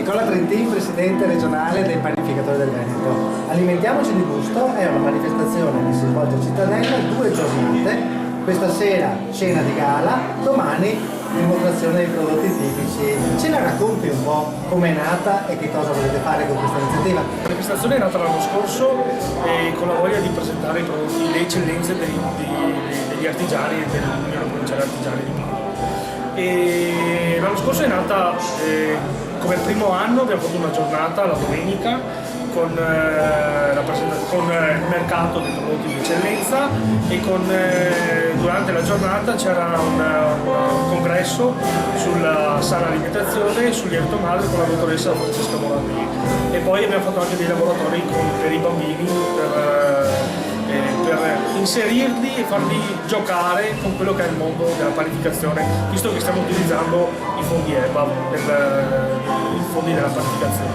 Nicola Trentin, presidente regionale dei panificatori del Veneto. Alimentiamoci di gusto è una manifestazione che si svolge a Cittadella, 2 giornate. Questa sera cena di gala, domani dimostrazione dei prodotti tipici. Ce la racconti un po' com'è nata e che cosa volete fare con questa iniziativa? La manifestazione è nata l'anno scorso con la voglia di presentare i prodotti, le eccellenze degli artigiani e dell'Unione Provinciale Artigiani di Padova. E l'anno scorso è nata come primo anno, abbiamo fatto una giornata la domenica con il mercato dei prodotti di eccellenza e durante la giornata c'era un congresso sulla sana alimentazione, sul lievito madre con la dottoressa Francesca Morandini, e poi abbiamo fatto anche dei laboratori per i bambini per inserirli e farli giocare con quello che è il mondo della panificazione, visto che stiamo utilizzando i fondi EBA, i fondi della panificazione.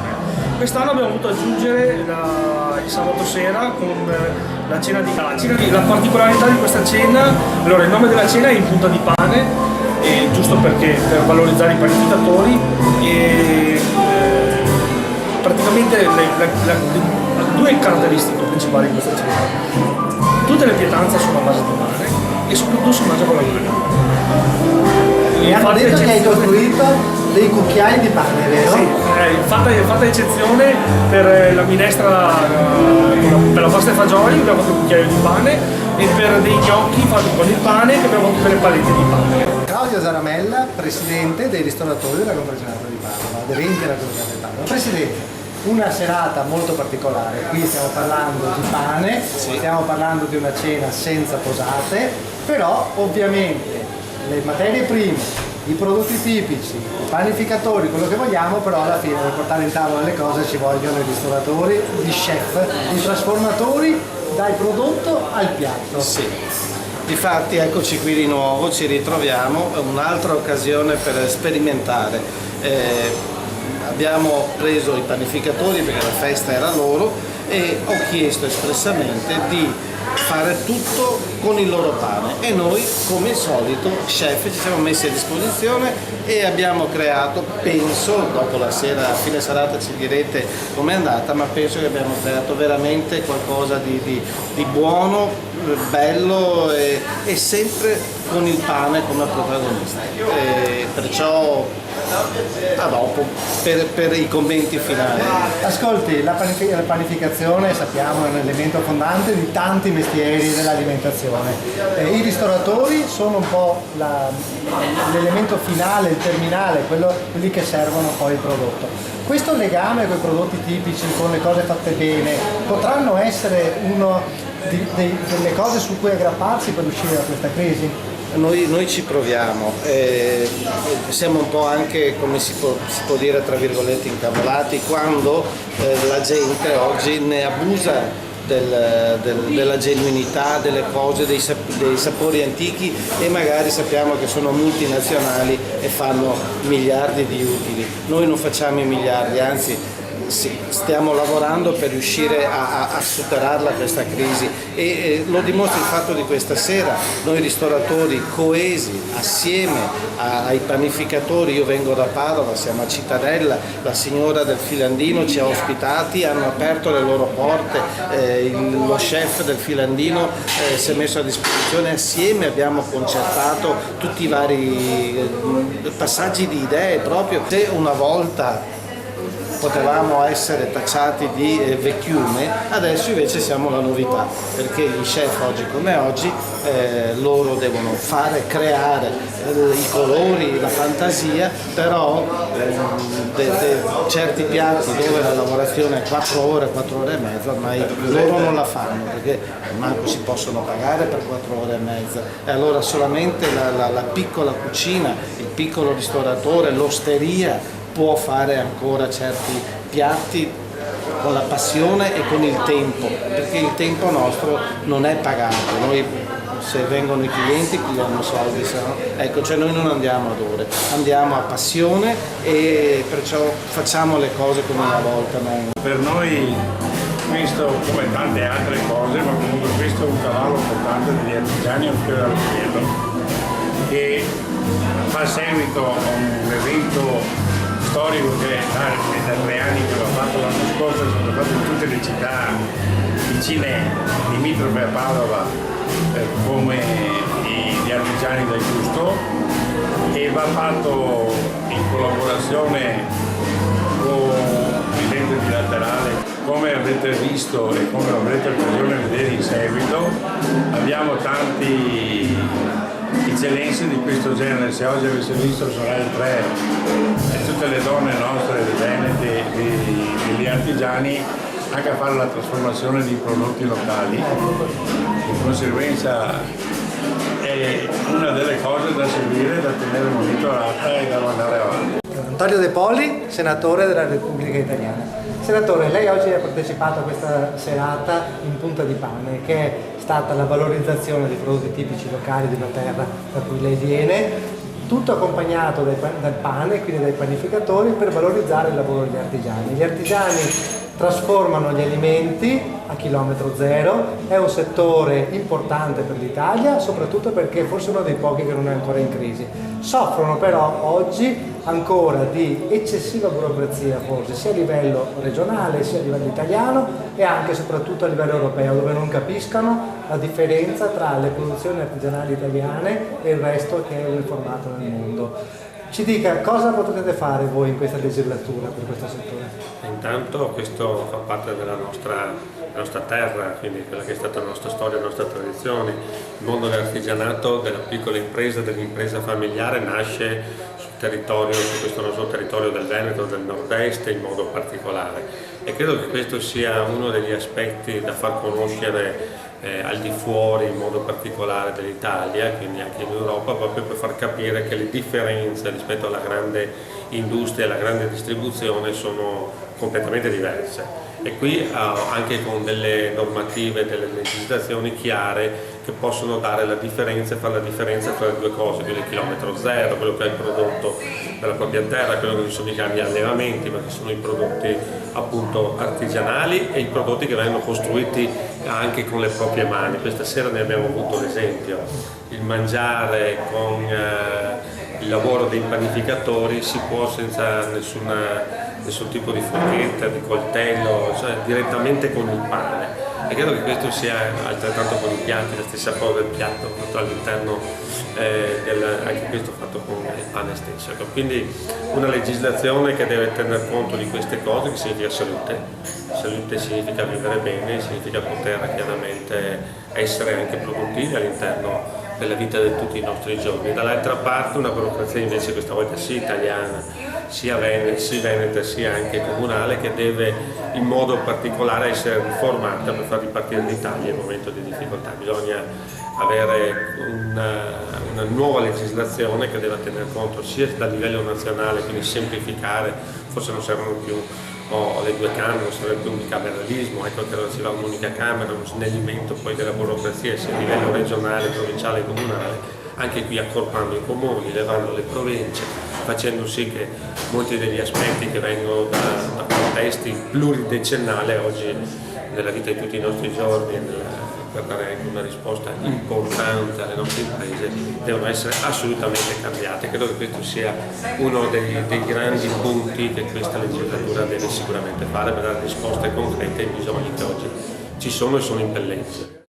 Quest'anno abbiamo voluto aggiungere il sabato sera con la cena di gala. La particolarità di questa cena, allora il nome della cena è in punta di pane, giusto per valorizzare i panificatori, e praticamente due caratteristiche principali di questa cena. Tutte le pietanze sono a base di pane e soprattutto si mangia con la grana. Mi hanno detto che hai costruito dei cucchiai di pane, vero? Sì, fatta eccezione per la minestra, per la pasta e fagioli abbiamo fatto un cucchiaio di pane, e per dei gnocchi fatti con il pane che abbiamo fatto delle palette di pane. Claudio Zaramella, presidente dei ristoratori della Conferenza di Padova, dell'India della Conferenza di Padova. Presidente, una serata molto particolare, qui stiamo parlando di pane, sì. Stiamo parlando di una cena senza posate, però ovviamente le materie prime, i prodotti tipici, i panificatori, quello che vogliamo, però alla fine per portare in tavola le cose ci vogliono i ristoratori, gli chef, i trasformatori dal prodotto al piatto. Sì. Difatti eccoci qui di nuovo, ci ritroviamo, è un'altra occasione per sperimentare. Abbiamo preso i panificatori perché la festa era loro e ho chiesto espressamente di fare tutto con il loro pane, e noi come al solito chef ci siamo messi a disposizione e abbiamo creato, penso, dopo la sera, a fine serata ci direte com'è andata, ma penso che abbiamo creato veramente qualcosa di buono, bello e sempre con il pane come protagonista. Perciò a dopo per i commenti finali. Ascolti, la panificazione sappiamo è un elemento fondante di tanti mestieri dell'alimentazione. I ristoratori sono un po' l'elemento finale, il terminale, quelli che servono poi il prodotto. Questo legame con i prodotti tipici, con le cose fatte bene, potranno essere una delle cose su cui aggrapparsi per uscire da questa crisi? Noi ci proviamo, siamo un po' anche, come si può dire, tra virgolette, incavolati quando la gente oggi ne abusa della genuinità delle cose, dei sapori antichi, e magari sappiamo che sono multinazionali e fanno miliardi di utili. Noi non facciamo i miliardi, anzi stiamo lavorando per riuscire a superarla questa crisi, e lo dimostra il fatto di questa sera, noi ristoratori coesi assieme ai panificatori. Io vengo da Padova, siamo a Cittadella, la signora del Filandino ci ha ospitati, hanno aperto le loro porte, lo chef del Filandino si è messo a disposizione, assieme abbiamo concertato tutti i vari passaggi di idee, proprio se una volta potevamo essere tacciati di vecchiume, adesso invece siamo la novità, perché gli chef oggi come oggi loro devono creare i colori, la fantasia, però certi piatti dove la lavorazione è 4 ore e mezza, ormai loro non la fanno, perché manco si possono pagare per 4 ore e mezza, e allora solamente la piccola cucina, il piccolo ristoratore, l'osteria può fare ancora certi piatti con la passione e con il tempo, perché il tempo nostro non è pagato. Noi, se vengono i clienti hanno soldi, se no, ecco, cioè noi non andiamo ad ore, andiamo a passione, e perciò facciamo le cose come una volta. Per noi questo, come tante altre cose, ma comunque questo è un cavallo importante degli artigiani Alfiero Alfiero, che fa seguito a un evento storico che è da 3 anni che l'ho fatto l'anno scorso, sono stato in tutte le città vicine limitrofe a Padova come gli artigiani del gusto, e va fatto in collaborazione con l'ente bilaterale. Come avrete visto e come avrete occasione di vedere in seguito, abbiamo tanti eccellenze di questo genere. Se oggi avesse visto Soraya 3 e tutte le donne nostre venete, degli artigiani, anche a fare la trasformazione di prodotti locali, di conseguenza è una delle cose da seguire, da tenere monitorata e da mandare avanti. Antonio De Poli, senatore della Repubblica Italiana. Senatore, lei oggi ha partecipato a questa serata in Punta di Pane, che è stata la valorizzazione dei prodotti tipici locali di una terra da cui lei viene, tutto accompagnato dal pane, quindi dai panificatori, per valorizzare il lavoro degli artigiani. Gli artigiani trasformano gli alimenti a chilometro zero, è un settore importante per l'Italia, soprattutto perché forse uno dei pochi che non è ancora in crisi. Soffrono però oggi ancora di eccessiva burocrazia, forse sia a livello regionale sia a livello italiano e anche e soprattutto a livello europeo, dove non capiscano la differenza tra le produzioni artigianali italiane e il resto che è uniformato nel mondo. Ci dica cosa potete fare voi in questa legislatura per questo settore? Intanto questo fa parte della nostra terra, quindi quella che è stata la nostra storia, la nostra tradizione. Il mondo dell'artigianato, della piccola impresa, dell'impresa familiare nasce su questo nostro territorio del Veneto, del nord-est in modo particolare, e credo che questo sia uno degli aspetti da far conoscere al di fuori in modo particolare dell'Italia, quindi anche in Europa, proprio per far capire che le differenze rispetto alla grande industria e alla grande distribuzione sono completamente diverse. E qui anche con delle normative, delle legislazioni chiare che possono dare la differenza e fare la differenza tra le due cose, quindi il chilometro zero, quello che è il prodotto della propria terra, quello che sono i grandi allevamenti, ma che sono i prodotti appunto artigianali e i prodotti che vengono costruiti anche con le proprie mani. Questa sera ne abbiamo avuto l'esempio, il mangiare con il lavoro dei panificatori si può senza nessun tipo di forchetta, di coltello, cioè direttamente con il pane. E credo che questo sia altrettanto con i piatti, la stessa cosa del piatto fatto all'interno, anche questo fatto con il pane stesso. Ecco, quindi una legislazione che deve tener conto di queste cose, che significa salute. Salute significa vivere bene, significa poter chiaramente essere anche produttivi all'interno della vita di tutti i nostri giorni. Dall'altra parte una burocrazia invece questa volta sì italiana, sia veneta sia anche comunale, che deve in modo particolare essere riformata per far ripartire l'Italia in un momento di difficoltà. Bisogna avere una nuova legislazione che deve tener conto sia dal livello nazionale, quindi semplificare, forse non servono più le due camere, non serve più un bicameralismo, ecco che ora si va a un'unica camera, uno snellimento poi della burocrazia sia a livello regionale, provinciale e comunale, anche qui accorpando i comuni, levando le province, facendo sì che molti degli aspetti che vengono da contesti pluridecennali oggi nella vita di tutti i nostri giorni, per dare anche una risposta importante alle nostre imprese, devono essere assolutamente cambiate. Credo che questo sia uno dei grandi punti che questa legislatura deve sicuramente fare per dare risposte concrete ai bisogni che oggi ci sono e sono impellenti.